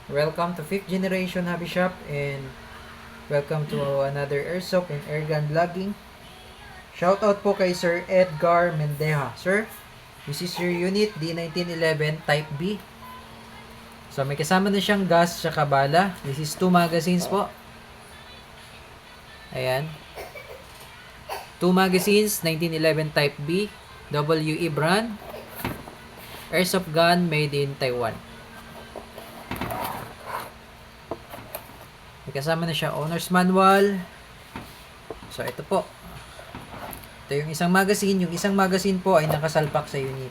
Welcome to 5th Generation Hobby Shop and welcome to another Airsoft and Airgun Vlogging. Shoutout po kay Sir Edgar Mendeja. Sir, this is your unit D1911 Type B. So may kasama na siyang gas at bala. This is 2 magazines po. Ayan. 2 magazines, 1911 Type B, WE brand. Airsoft gun made in Taiwan. May kasama na siya owner's manual. So ito po. Ito yung isang magazine. Yung isang magazine po ay nakasalpak sa unit.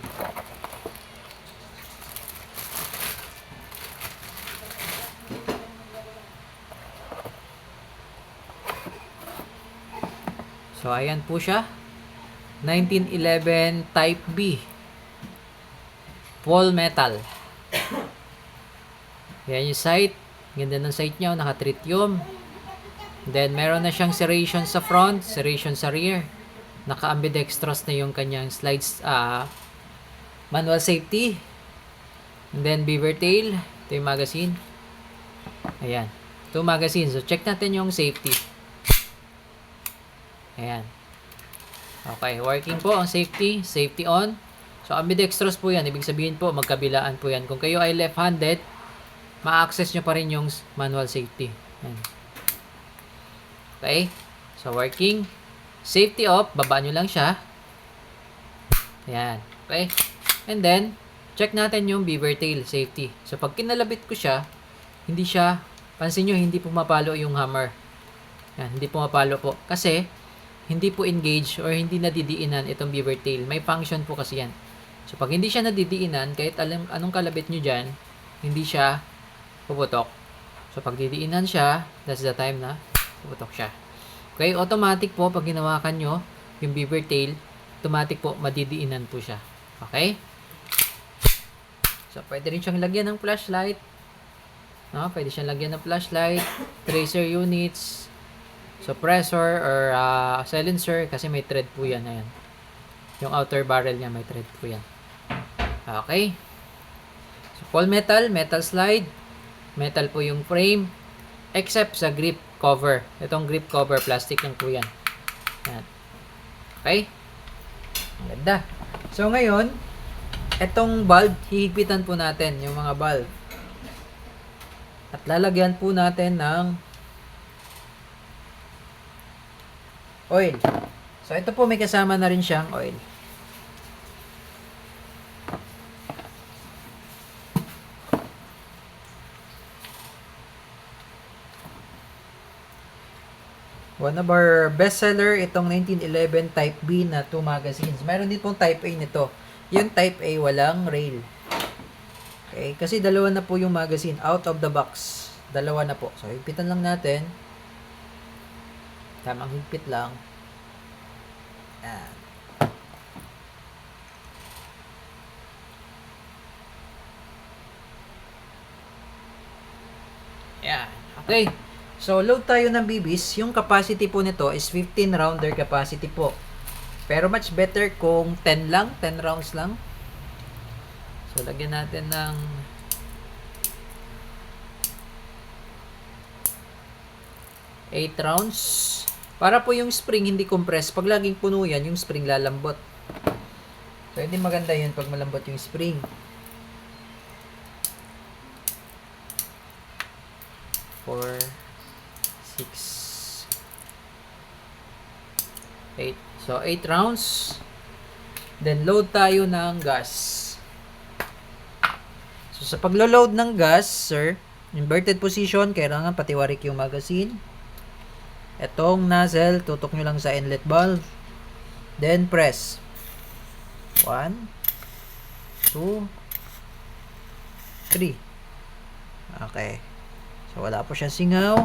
So ayan po siya. 1911 Type B. Full metal. Yan yung sight. Ganda ng sight niya, naka-tritium. Then, meron na siyang serration sa front, serration sa rear. Naka-ambidextrous na yung kanyang slides, manual safety. And then, beaver tail. Ito yung magazine. Ayan. Ito magazine. So, check natin yung safety. Ayan. Okay, working po ang safety. Safety on. So, ambidextrous po yan. Ibig sabihin po, magkabilaan po yan. Kung kayo ay left-handed, ma-access nyo pa rin yung manual safety. Ayan. Okay. So, working. Safety off. Baba nyo lang siya. Ayan. Okay. And then, check natin yung beaver tail safety. So, pag kinalabit ko siya, hindi siya, pansin nyo, hindi pumapalo yung hammer. Ayan. Hindi pumapalo po. Kasi, hindi po engage or hindi nadidiinan itong beaver tail. May function po kasi yan. So, pag hindi siya nadidiinan, kahit anong kalabit nyo dyan, hindi siya puputok. So, pag didiinan siya, that's the time na puputok siya. Okay, automatic po, pag ginawakan nyo, yung beaver tail, automatic po, madidiinan po siya. Okay? So, pwede rin siyang lagyan ng flashlight. No? Pwede siyang lagyan ng flashlight, tracer units, suppressor, or silencer, kasi may thread po yan. Ayan. Yung outer barrel niya, may thread po yan. Okay? So, full metal, metal slide, metal po yung frame, except sa grip cover. Itong grip cover, plastic lang po yan. Yan. Okay? Ang ganda. So, ngayon, itong bulb, hihigpitan po natin yung mga bulb. At lalagyan po natin ng oil. So, ito po may kasama na rin siyang oil. One of our bestseller, itong 1911 Type B na 2 magazines. Meron din pong Type A nito. Yung Type A, walang rail. Okay, kasi dalawa na po yung magazine. Out of the box. Dalawa na po. So, higpitan lang natin. Tamang higpit lang. Yan. Yan. Okay. So, load tayo ng BBs. Yung capacity po nito is 15 rounder capacity po. Pero much better kung 10 lang, 10 rounds lang. So, lagyan natin ng eight rounds. Para po yung spring hindi compress. Pag laging puno yan, yung spring lalambot. So, hindi maganda yun pag malambot yung spring. 4, 6, 8. So, 8 rounds. Then, load tayo ng gas. So, sa paglo-load ng gas, sir, inverted position, kailangan patiwarik yung magazine. Etong nozzle, tutok nyo lang sa inlet valve. Then, press. 1, 2, 3. Okay. So, wala po siyang singaw.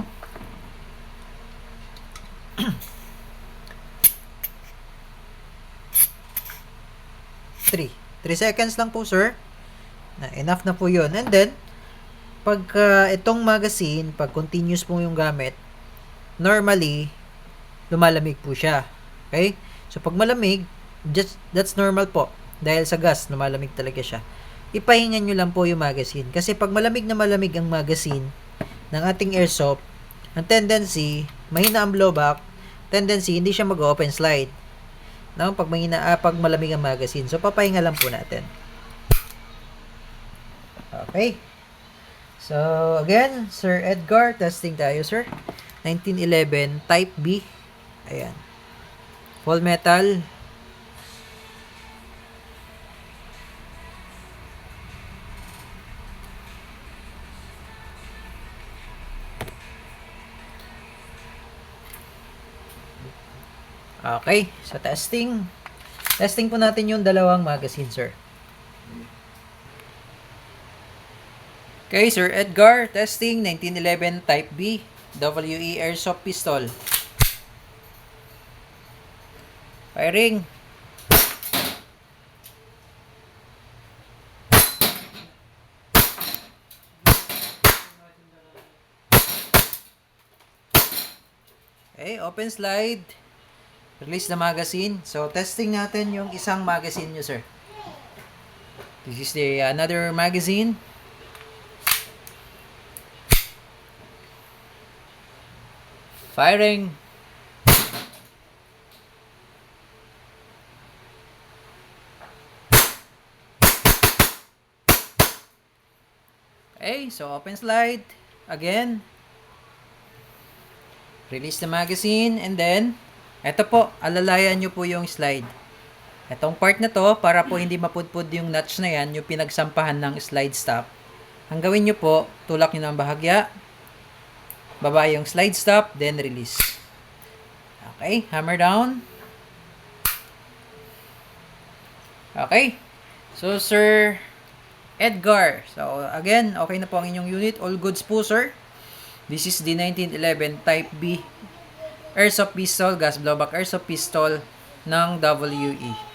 3 seconds lang po, sir. Enough na po yun. And then, pag itong magazine, pag continuous po yung gamit, normally, lumalamig po siya. Okay? So, pag malamig, that's normal po. Dahil sa gas, lumalamig talaga siya. ipahingan nyo lang po yung magazine. Kasi pag malamig na malamig ang magazine ng ating airsoft, ang tendency, mahina ang blowback, tendency, hindi siya mag-open slide. No? Pag pag malamig ang magazine. So, papahinga lang po natin. Okay. So, again, Sir Edgar, testing tayo, sir. 1911, Type B. Ayan. Full metal. Okay, so testing. Testing po natin yung dalawang magazine, sir. Okay, Sir Edgar, testing 1911 Type B, WE Airsoft Pistol. Firing. Okay, open slide. Release the magazine. So, testing natin yung isang magazine nyo, sir. This is the another magazine. Firing. Okay, so open slide. Again. Release the magazine and then eto po, alalayan nyo po yung slide. Etong part na to, para po hindi mapudpud yung notch na yan, yung pinagsampahan ng slide stop. Ang gawin nyo po, tulak nyo ng bahagya, baba yung slide stop, then release. Okay, hammer down. Okay. So, Sir Edgar. So, again, okay na po ang inyong unit. All goods po, sir. This is the 1911 Type B Airsoft Pistol, gas blowback Airsoft Pistol ng WE.